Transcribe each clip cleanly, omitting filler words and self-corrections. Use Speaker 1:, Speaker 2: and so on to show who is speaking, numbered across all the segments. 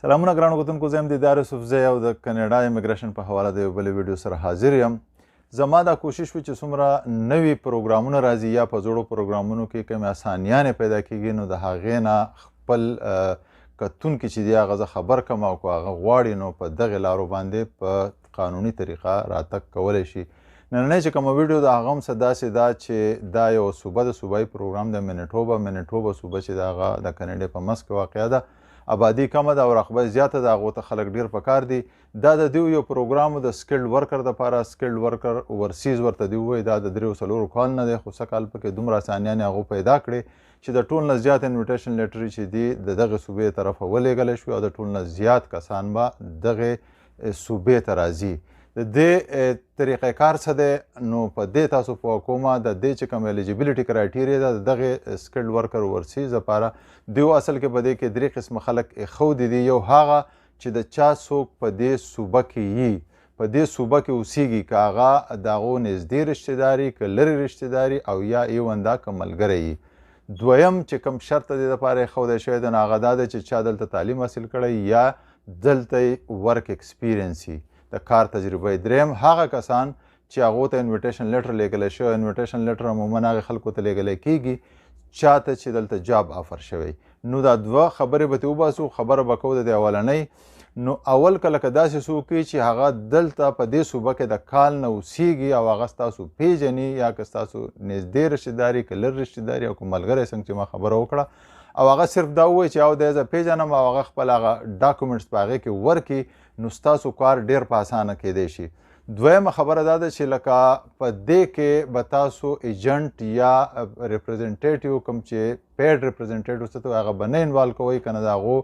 Speaker 1: سلامونه ګرانو کتونکو، زه یم دیدار یوسفزی او د کنېډا امیګریشن په حواله د یو بلې ویډیو سره حاضر یم. زما دا کوشش وي چې څومره نوي پروګرامونه راځي یا په زړو پروګرامونو کې کومې اسانیانې پیدا کېږي نو د هغې نه خپل کتونکي چې دی هغه زه خبر کړم او که هغه غواړي نو په دغې لارو باندې په قانوني طریقه راتګ کولی شي. نننۍ چې کومه ویډیو د هغه هم څه داسې ده چې دا یو صوبه د صوبایي پروګرام د مینیټوبا صوبه چې د هغه د کنېډې په منځ کې واقع ده. آبادي کمه ده او رقبه زیاته ده، هغو ته خلک ډېر پکار دي. دا د دوی یو پروګرام د سکلډ ورکر دپاره، سکلډ ورکر اوورسیز ورته دوی وایي. دا د 3-4 کال نه دی، خو څه کال پکې دومره اسانیانې هغو پیدا کړې چې د ټول نه زیات انویټیشن لیټر چې دي د دغې صوبې طرفه ولېږلی شوي او د ټول نه زیات کسان به دغې صوبې ته راځي. د دې طریقې کار څه دی نو په دې تاسو پوه کومه د دې چې کوم الیجیبلیټي کرایټیریا ده د دغې سکلډ ورکر اوورسیز دپاره دوی اصل کې په دې کې 3 قسمه خلک ایښودي دي. یو هغه چې د چا څوک په دې صوبه کې یي، په دې صوبه کې اوسیږي، که هغه د هغو نږدې رشتهداري، که لرې رشتهداري او یا ایون دا که ملګری یي. دویم چې کوم شرط د دې دپاره ایښودی شوی دی نو هغه دا دی چې چا دلته تعلیم حاصل کړی یا دلته یې ورک ایکسپیرینس وي، د کار تجربه. دریم هغه کسان چې هغو ته انویټیشن لیټر لیږلی شوی. انویټیشن لیټر عموما هغې خلکو ته لیږلی کېږي چاته چې دلته جاب آفر شوی. نو دا 2 خبرې به ترې وباسو. خبره به کوو د دې اولنۍ. نو اول کله که داسې څوک وي چې هغه دلته په دې صوبه کې د کال نه اوسیږي او هغه ستاسو پیژني یا که ستاسو نږدې رشتهداري، که لرې رشتهداري او که ملګری څنګه چې ما خبره وکړه او هغه صرف دا ووایي چې او دی زه پیژنم او هغه خپل هغه ډاکومنټس په هغې کې ورکړي نو ستاسو کار ډېر په اسانه کیدی شي. دویمه خبره دا ده چې لکه په دې کې به تاسو ایجنټ یا ریپرزنټیټیو کوم چې پیډ ریپرزنټیټیو څه ته هغه به نه انوالو کوئ، که نه د هغو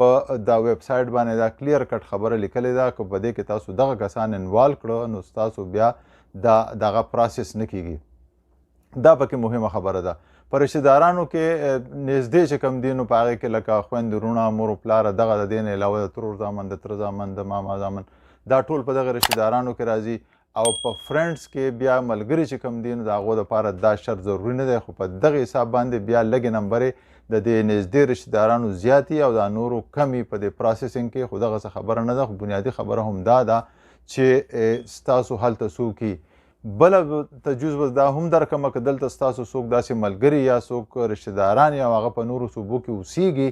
Speaker 1: په دا ویب سایټ باندې دا کلیر کټ خبره لیکلې ده که په دې کې تاسو دغه کسان انوالو کړه نو ستاسو بیا دغه پروسس نه کیږي. دا پکې مهمه خبره ده. په رشتهدارانو کې نږدې چې کوم دي نو په هغې کې لکه خویندې، وروڼه، مور و پلاره، دغه د دې نه علاوه د ترور زامن، د تره زامن، د ماما زامن، دا ټول په دغه رشتهدارانو کې راځي. او په فرینډس کې بیا ملګري چې کوم دي نو د هغو دپاره دا شرط ضروري نه دی، خو په دغه حساب باندې بیا لږې نمبرې د دې نږدې رشتهدارانو زیاتي او دا نورو کمي په دې پروسسینګ کې. خو دغه څه خبره نه ده، خو بنیادي خبره هم دا ده چې ستاسو هلته څوک وي. بله تجویز به دا هم درکړمه که دلته ستاسو څوک داسې ملګري یا څوک رشتهداران یا هغه په نورو صوبو کې اوسیږي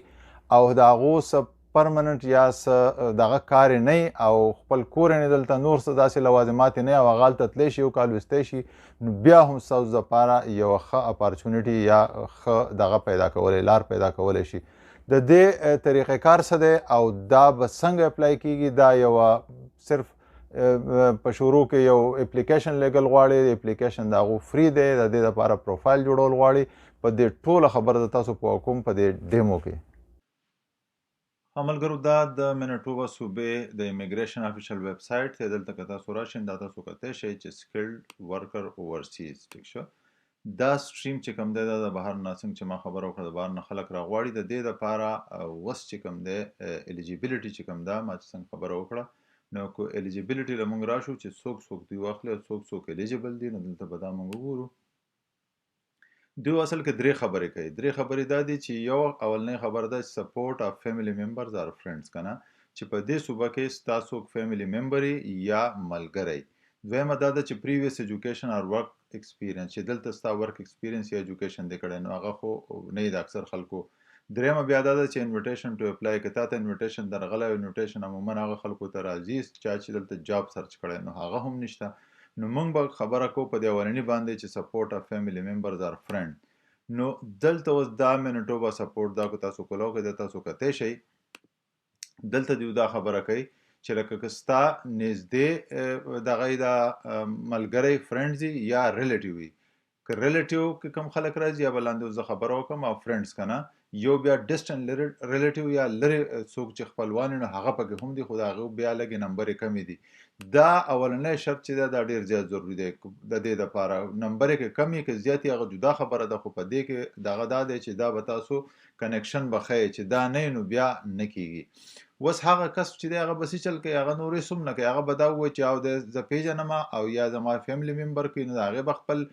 Speaker 1: او د هغو څه پرمننټ یا څه دغه کار یې نه او خپل کور یې دلته نور څه داسې لوازمات یې نه او هغه هلته تللی شي، یو کال ویستی شي، نو بیا هم ستاسو دپاره یوه ښه اپارچونیټي یا ښه دغه پیدا کولی، لار پیدا کولی شي. د دې طریقې کار څه دی او دا به څنګه اپلای کېږي؟ دا یوه صرف په شروع کې یو اپلیکیشن لیږل غواړي. اپلیکیشن د هغو فری دی، د دې دپاره پروفایل جوړول غواړي. په دې ټوله خبره د تاسو پوه کوم په دې ډیمو کې. ملګرو، دا د مینیټوبا صوبې د امیګریشن افیشل ویب سایټ دی. دلته که تاسو راشئ دا تاسو کتی شئ چې سکلډ ورکر اوورسیز. ټیک شو. دا سټریم چې کوم دی دا د بهر نه څنګه چې ما خبره وکړه د بهر نه خلک راغواړي. د دې دپاره اوس چې کوم دی الیجیبلیټي چې کوم ده ما چې څنګه خبره وکړه نو که الیجیبلیټي له موږ راشو چې څوک دوی واخلي او څوک الیجیبل دي نو دلته به دا موږ وګورو. دوی اصل کې 3 خبرې کوي. 3 خبرې دا دي چې یو اولنۍ خبره ده سپورټ اف فیملی ممبرز آر فرینډز، که نه چې په دې صوبه کې ستا څوک فیملی ممبر یا ملګری. دویمه دا ده چې پریویس ایجوکیشن آر ورک ایکسپیرینس، چې دلته ستا ورک ایکسپیرینس یا ایجوکیشن دی کړی نو هغه خو نه وي د اکثر خلکو. دریمه بیا دا ده چې انویټیشن ټو اپلای، که تا ته انویټیشن درغلی او انویټیشن عموما هغه خلکو ته راځي چا چې دلته جاب سرچ کړی نو هغه هم نشته. نو موږ به خبره کوو په دې اولني باندې چې سپورټ اف فیملی ممبرز آر فرینډ. نو دلته اوس دا مینیټوبا سپورټ دا که تاسو کولو که د تاسو کتی شئ دلته دوی دا خبره کوي چې لکه که ستا نږدې دغه د ملګری فرینډز یا ریلیټیو وي. که ریلیټیو کې کوم خلک راځي یا به لاندې زه خبره وکړم او فرینډز که نه یو بیا ډسټنټ ریلیټیو یا لرې څوک چې خپلوان نو هغه پکې هم دي خو د هغه بیا لږې نمبرې کمې دي. دا اولنی شرط چې دا ډېر زیات ضروري دی د دې دپاره. نمبرې که کم یې که زیات یې هغه جدا خبره ده، خو په دې کې دغه دا دی چې دا به تاسو کنیکشن به ښیي چې دا نه نو بیا نه کېږي. اوس هغه کس چې دی هغه بسې چل کوي، هغه نورې سم نه کوي، هغه به دا ووایي چې او د زه پیژنم او یا زما فیملی ممبر کوي نو د هغې به خپل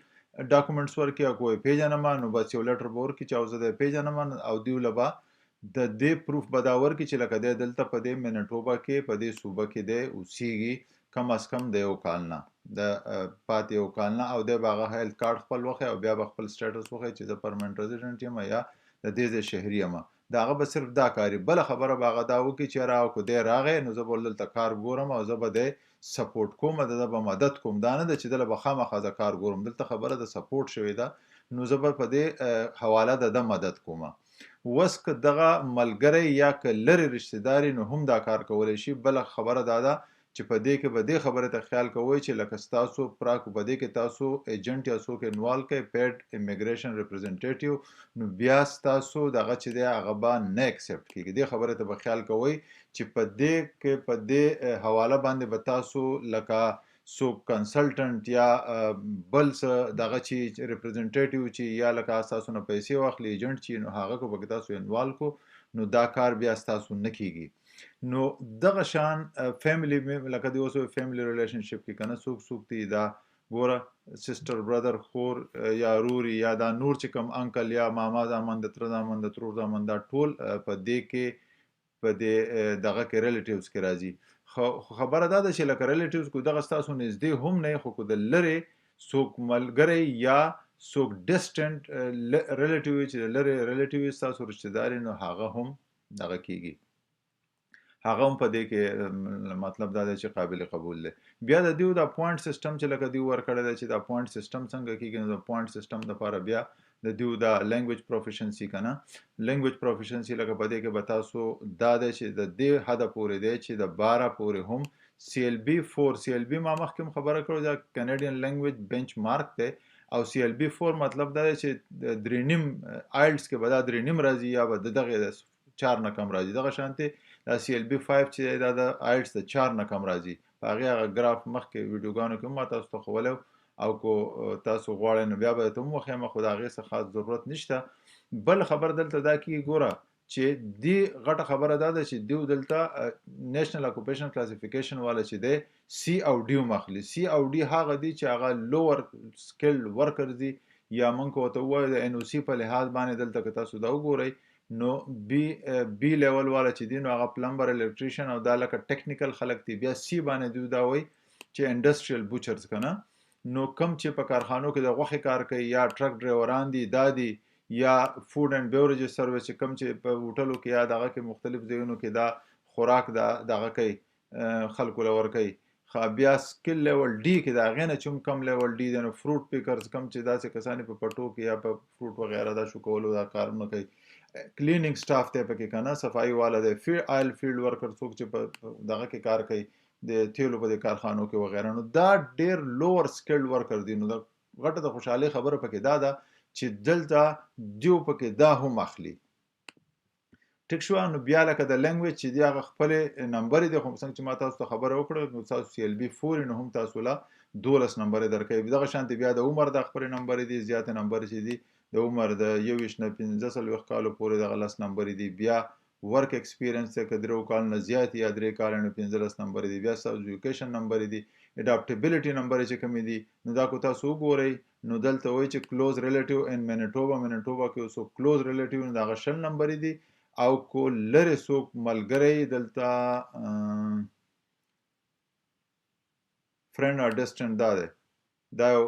Speaker 1: ډاکومنټس ورکړي او کوی پیژنم نو بس یو لیټر به ورکړي چې او زه د پیژنم او دوی له به د دې پروف به دا ورکړي چې لکه دی دلته په دې منیټوبا کې په دې صوبه کې دی اوسیږي کم از کم د یو کال نه د پاتې یو کال نه او دی به هغه هیلث کارت خپل وښیي او بیا به خپل سټیټس وښیي چې زه پرمننټ ریزیډنټ یم یا د دې ځای شهري یم د هغه به صرف دا کاري بله خبره به هغه دا وکړي چې یاره که دی راغی نو زه به دلته کار ګورم او زه به دی سپورټ کوم د ده به مدد کوم دا نه ده چې دله به خامخا زه کار ګورم دلته خبره د سپورټ شوې ده نو زه به په دې حواله د ده مدد کوم وس که دغه ملګری یا که لرې رشتهداري نو هم دا کار کولی شي بله خبره دا ده چې په دې کې به دې خبرې ته خیال کوئ چې لکه ستاسو پراکو په دې کې تاسو ایجنټ یا څوک انوالو کوئ پیډ امیګریشن ریپرزنټیټیو نو بیا ستاسو دغه چې دی هغه به نه اکسپټ کېږي دې خبرې ته به خیال کوئ چې په دې کې په دې حواله باندې به تاسو لکه څوک کنسلټنټ یا بل څه دغه چې ریپرزنټیټیو چې یا لکه ستاسو نه پیسې واخلي ایجنټ چې نو هغه کو به تاسو انوالو کو نو دا کار بیا ستاسو نه کېږي نو دغه شان فیملی لکه دی اوس فیملی ریلیشنشپ کې کنه څوک دی دا ګوره سسټر برادر خور یا روري یا دا نور چې کوم انکل یا ماما زامن د تر زامن د ترور زامن دا ټول په دې کې په دې دغه کې ریلیټیوز کې راځي خو خبره دا ده چې لکه ریلیټیوز کو دغه ستاسو نږدې هم نه خو کو د لرې څوک ملګری یا څوک ډسټنټ ریلیټیو چې لرې ریلیټیو ستاسو رشتهداري نو هغه هم دغه کېږي هغه هم په دې کې مطلب دا دی چې قابل قبول دی بیا د دیو دا پوینټ سیستم چې لکه دیو ورکړی دی چې دا پوینټ سیستم څنګه کېږي نو د پوینټ سیستم دپاره بیا د دیو دا لینګویج پروفیشنسي که نه لینګویج پروفیشنسي لکه په دې کې به تاسو دا دی چې د دې حده پورې دی چې د 12 پورې هم CLB 4 CLB ما مخکې هم خبره کړو دا کنیډین لینګویج بنچ مارک دی او CLB 4 مطلب دا دی چې درې نیم آیلټس کې به دا درې نیم راځي یا به دغه 4 نه کم راځي دغه شانتې دا CLB 5 چې دا د آیلټس د 4 نه کم راځي په هغې ګراف مخکې ویډیوګانو کې هم ما تاسو ته ښولی او کو تاسو غواړئ نو بیا به درته هم وښیم خو د هغې څه خاص ضرورت نشته بل خبر دلته دا کېږي ګوره چې دې غټه خبره دا ده چې دیو دلته نیشنل اکوپیشن کلاسیفیکیشن والا چې دی C او D هم اخلي C او D هغه دي چې هغه لوور سکلډ ورکر دي یا موږ ورته ووایو د NOC په لحاظ باندې دلته که تاسو دا وګورئ نو بی لیول والا چې دی نو هغه پلمبر الکتریشن او دا لکه ټیکنیکل خلک دي بیا C باندې دوی دا وایي چې انډسټریل بوچرز که نه نو کم چې په کارخانو کې د غوښې کار کوي یا ټرک ډرایوران دي دا دي یا فود اینڈ بیوریجز سروس چې کم چې په هوټلو کې یا دغه کې مختلف ځایونو کې دا خوراک دغه کوي خلکو له ورکوي بیا سکل لیول ډي کې د هغې نه چې کم لیول ډي دی نو فروټ پیکرز کم چې داسې کسان په پټو کې یا په فروټ وغیره دا شو کولو دا کارونه کوي کلینینګ سټاف دی پکې که نه صفایي والا دی آیل فیلډ ورکر څوک چې په دغه کې کار کوي د تیلو په دې کارخانو کې وغیره نو دا ډېر لوور سکلډ ورکر دي نو د غټه د خوشحالۍ خبره پکې دا ده چې دلته دیو پکې دا هم اخلي ټیک شو نو بیا لکه د لینګویج چې دی هغه خپلې نمبرې دی خو څنګه چې ما تاسو ته خبره وکړه نو تاسو CLB 4 نو هم تاسو له 12 نمبرې درکوي دغه شانتې بیا د عمر د خپلې نمبرې دي زیاتې نمبرې چې دي د عمر د 21 نه 15 کالو پورې دغه 10 نمبرې دي بیا ورک ایکسپیرینس ته که 3 کال نه زیات یا 3 کال نه 15 نمبرې دي بیا ستاسو ایجوکیشن نمبرې دي اډاپټیبلیټي نمبرې چې کومې دي نو دا کو تاسو وګورئ نو دلته وایي چې کلوز ریلیټیو ان منیټوبا کې اوسو کلوز ریلیټیو نو دغه 20 نمبرې دي او کو لرې څوک ملګری دلته فرینډ اور ډسټنټ دا دی دا یو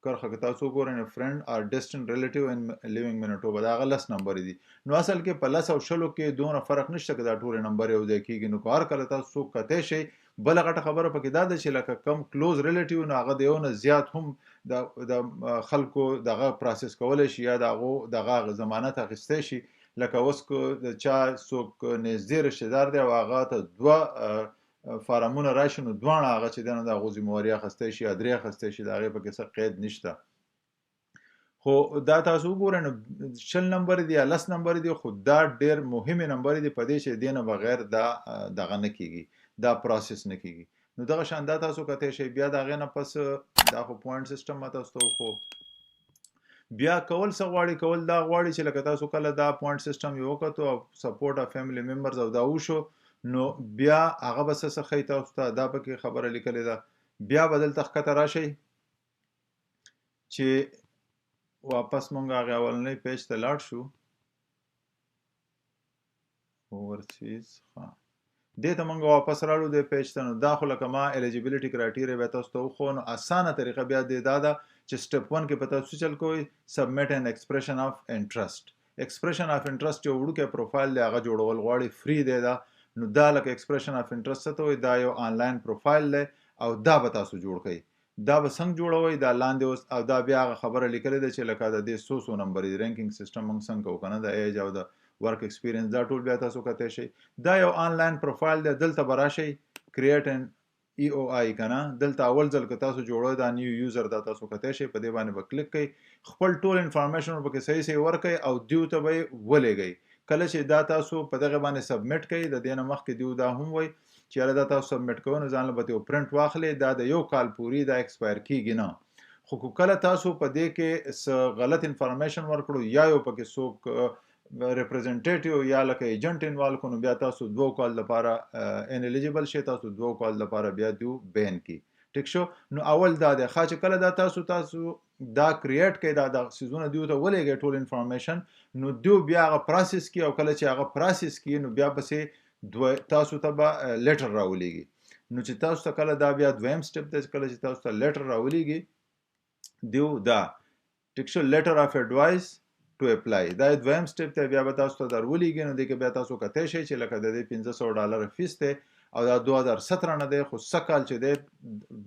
Speaker 1: کرخه که تاسو وګورئ نو فرینډ اور ډسټنټ ریلیټیو ان لیوینګ منیټوبا دا هغه 10 نمبرې دي نو اصل کې په 10 او 20 کې دونه فرق نشته که دا ټولې نمبرې یو ځای کېږي نو که هر کله تاسو څوک کتی شئ بله غټه خبره پکې دا ده چې لکه کم کلوز ریلیټیو نو هغه د یو نه زیات هم د خلکو دغه پروسس کولی شي یا د هغو دغه ضمانت اخیستی شي لکه اوس که د چا څوک نږدې رشتهدار دی او هغه ته 2 فارمونه راشي نو دواړه هغه چې دی نو د هغو ذمهواري اخیستی شي یا 3 اخیستی شي د هغې پکې څه قید نشته خو دا تاسو وګورئ نو 20 نمبرې دي یا 10 نمبرې دي خو دا ډېر مهمې نمبرې دي په دې چې دې نه بغیر دا دغه نه کېږي دا پروسس نه کېږي نو دغه شان دا تاسو کتی شئ بیا د هغې نه پس دا خو پوینټ سیسټم ما تاسو ته وښو بیا کول څه غواړي کول دا غواړي چې لکه تاسو کله دا پوینټ سیسټم یې وکتو او سپورټ اف فیملی ممبرز او دا وشو نو بیا هغه به څه ښیي تاسو ته دا پکې خبره لیکلې ده بیا به دلته ښکته راشئ چې واپس مونږ هغې اولنۍ پیج ته لاړ شو اوورسیز دې ته موږ واپس راړو د پیج ته. نو دا خو لکه ما الیجیبیلیټي کرایټیریا بیا تاسو ته وښو. نو اسانه طریقه بیا دې دا ده چې سټپ 1 کې په تاسو چل کوئ سبمیټ ان ایکسپریشن اف انټرست. ایکسپریشن اف انټرست یو وړوکی پروفایل دی، هغه جوړول غواړي، فری دی دا. نو دا لکه ایکسپریشن اف انټرست څه ته وایي، دا یو آنلاین پروفایل دی او دا به تاسو جوړ کړئ. دا به څنګه جوړوئ دا لاندې اوس، او دا بیا هغه خبره لیکلې ده چې لکه د دې څو نمبر دی رینکینګ سیسټم موږ څنګه کوو که نه، د ایج او د ورک ایکسپیرینس دا ټول بیا تاسو کتلی شئ. دا یو آنلاین پروفایل دی. دلته به راشئ کریټ ان ای او آی که نه، دلته اول ځل که تاسو جوړوئ دا نیو یوزر دا تاسو کتلی شئ، په دې باندې به کلیک کوئ، خپل ټول انفارمیشن ورپکې صحیح صحیح ورکوئ او دیو ته به یې ولېږئ. کله چې دا تاسو په دغه باندې سبمیټ کوئ، د دې نه مخکې دیو دا هم وایي چې یاره دا تاسو سبمیټ کوئ نو ځان له به یو پرنټ واخلئ، دا د یو کال پورې دا ایکسپایر کیږي نه. خو کله تاسو په دې کې څه غلط انفارمیشن ورکړو یا یو پکې څوک ریپرزنټیټیو یا لکه ایجنټ انوالو کړو، نو بیا تاسو 2 کال لپاره انلیجیبل شئ، تاسو 2 کال لپاره بیا دیو بین کی. ټیک شو. نو اول دا دی ښه چې کله دا تاسو دا کریټ کوئ، دا سیزونه دیو ته ولېږئ ټول انفارمیشن، نو دیو بیا هغه پروسس کی، او کله چې هغه پروسس کی نو بیا پسې تاسو ته به لیټر راولېږي. نو چې تاسو ته کله دا بیا دویم سټپ دی، کله چې تاسو ته لیټر راولېږي دیو دا ټیک شو لیټر اف ایډوایس ټو اپلای، دا دویم سټپ دی. بیا به تاسو ته درولېږي، نو دې کې بیا تاسو کتلی شئ چې لکه د دې $500 فیس دی او دا 2017 نه دی. خو څه کال چې دی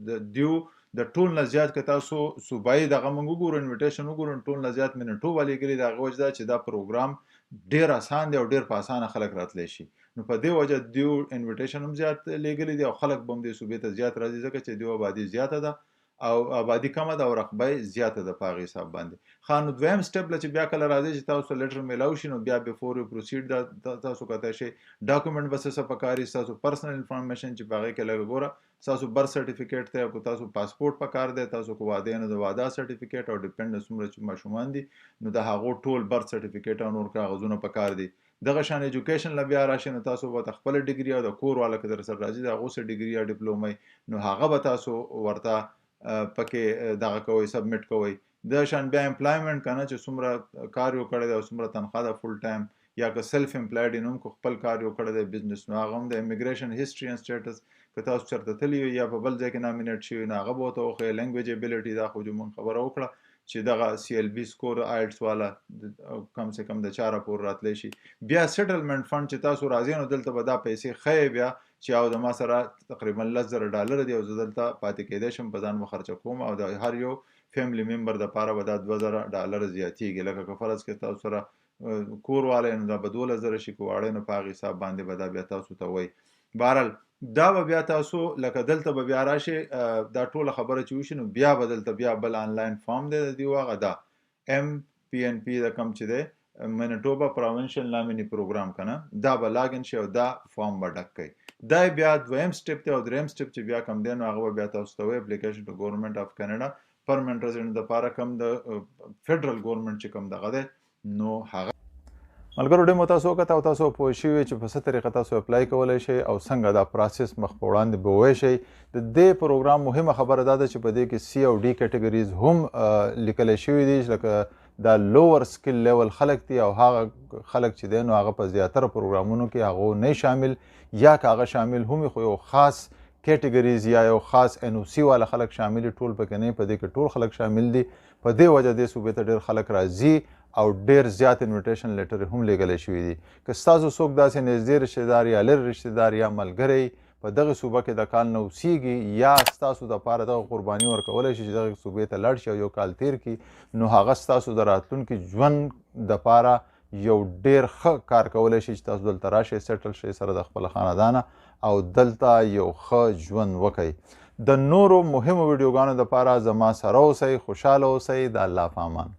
Speaker 1: د دیو د ټول نه زیات که تاسو صوبایي دغه موږ وګورو انویټیشن وګورو، ټول نه زیات مینیټوبا لیکلي. د هغه وجه دا چې دا پروګرام ډېر اسان دی او ډېر په اسانه خلک راتلی شي. نو په دې وجه دیو انویټیشن هم زیات لیکلي دی او خلک به هم دې صوبې ته زیات راځي، ځکه چې دیو آبادي زیاته ده او آبادی کمه ده او رقبه زیاته ده په هغې حساب باندې. ښه نو دویم سټپ له چې بیا کله راځي چې تاسو لیټر میلاو شي، نو بیا بیفور یو پروسیډ دا تاسو کتلی شئ ډاکومنټ به څه پکار وي، ستاسو پرسنل انفارمیشن چې په هغې کې لږه ګوره ستاسو برث سرټیفیکیټ دی، او که تاسو پاسپورټ پکار دی، تاسو که واده یې نو د واده سرټیفیکیټ او ډیپینډ څومره چې ماشومان دي نو د هغو ټول برث سرټیفیکیټ او نور کاغذونه پکار دي. دغه شان ایجوکیشن له بیا راشي نو تاسو به خپله ډیګري او د کور والا که در سره راځي د هغو څه ډیګري یا ډیپلومه نو هغه به تاسو ورته پکې دغه کوئ سبمیټ کوئ. د شان بیا امپلایمنټ که نه چې څومره کار یو کړی دی او څومره تنخواه ده فل ټایم، یا که سیلف امپلایډ یې نو هم که خپل کار یو کړی دی بزنس نو هغه هم د امیګریشن هسټري اینډ سټیټس که تاسو چېرته تللي یو یا په بل ځای کې نامینیټ شوي نو هغه به ورته وښیي. لینګویج ایبیلیټي دا خو موږ خبره وکړه چې دغه CLB سکور آیلټس والا کم سے کم د 4 پورې راتلی شي. بیا سیټلمنټ فنډ چې تاسو راځئ نو دلته به دا پیسې ښیي بیا چې او د ما سره تقریبا $10,000 دی او زه دلته پاتې کېدی شم، په ځان به خرچه کوم او د هر یو فیملی ممبر دپاره به دا $2,000 زیاتېږي. لکه که فرض کې تاسو سره کور والی نو دا به 12,000 شي، که واړی نو په هغې حساب باندې به دا بیا تاسو ته وایي. بهرحال دا به بیا تاسو لکه دلته به بیا راشئ، دا ټوله خبره چې وشي نو بیا به دلته بیا بل آنلاین فارم دی د دیو هغه دا MPNP د کم چې دی منیټوبا پروینشل نامیني پروګرام که نه، دا به لاګین شي او دا فارم به ډک کوئ. دا بیا دویم سټپ دی او دریم سټپ چې بیا کم دی نو هغه به بیا تاسو ته وایي اپلیکیشن ټو ګورنمنټ اف کینیډا پرمننټ ریزیډنټ دپاره کم د فیډرل ګورنمنټ چې کم دغه دی نو هغه ملګرو ډېر مو تاسو وکته او تاسو پوه شوي چې په څه طریقه تاسو اپلای کولی شئ او څنګه دا پروسس مخ په وړاندې بوی شئ. د دې پروګرام مهمه خبره دا ده چې په دې کې C او D کیټګریز هم لیکلی شوي دي، لکه دا لوور سکل لیول خلک دي او هغه خلک چې دی نو هغه په زیاتره پروګرامونو کې هغو نه شامل، یا که هغه شامل هم خو یو خاص کیټګریز یا یو خاص NOC والا خلک شامل دي، ټول پکې نه، په دې کې ټول خلک شامل دي. په دې وجه دې صوبې ته ډېر خلک راځي او ډېر زیات انویټیشن لیټر هم لیږلی شوي دي. که ستاسو څوک داسې نږدې رشتهدار یا لرې رشتهدار یا ملګری په دغه صوبه کې د کال نه اوسیږي یا ستاسو دپاره دغه قرباني ورکولی شي چې دغه صوبې ته لاړ شي او یو کال تیر کړي نو هغه ستاسو د راتلونکي ژوند دپاره یو ډېر ښه کار کولی شي چې تاسو دلته راشئ، سیټل شئ سره د خپل خاندانه او دلته یو ښه ژوند وکئ. د نورو مهمو ویډیوګانو دپاره زما سره اوسئ، خوشحاله اوسئ. د الله په امان.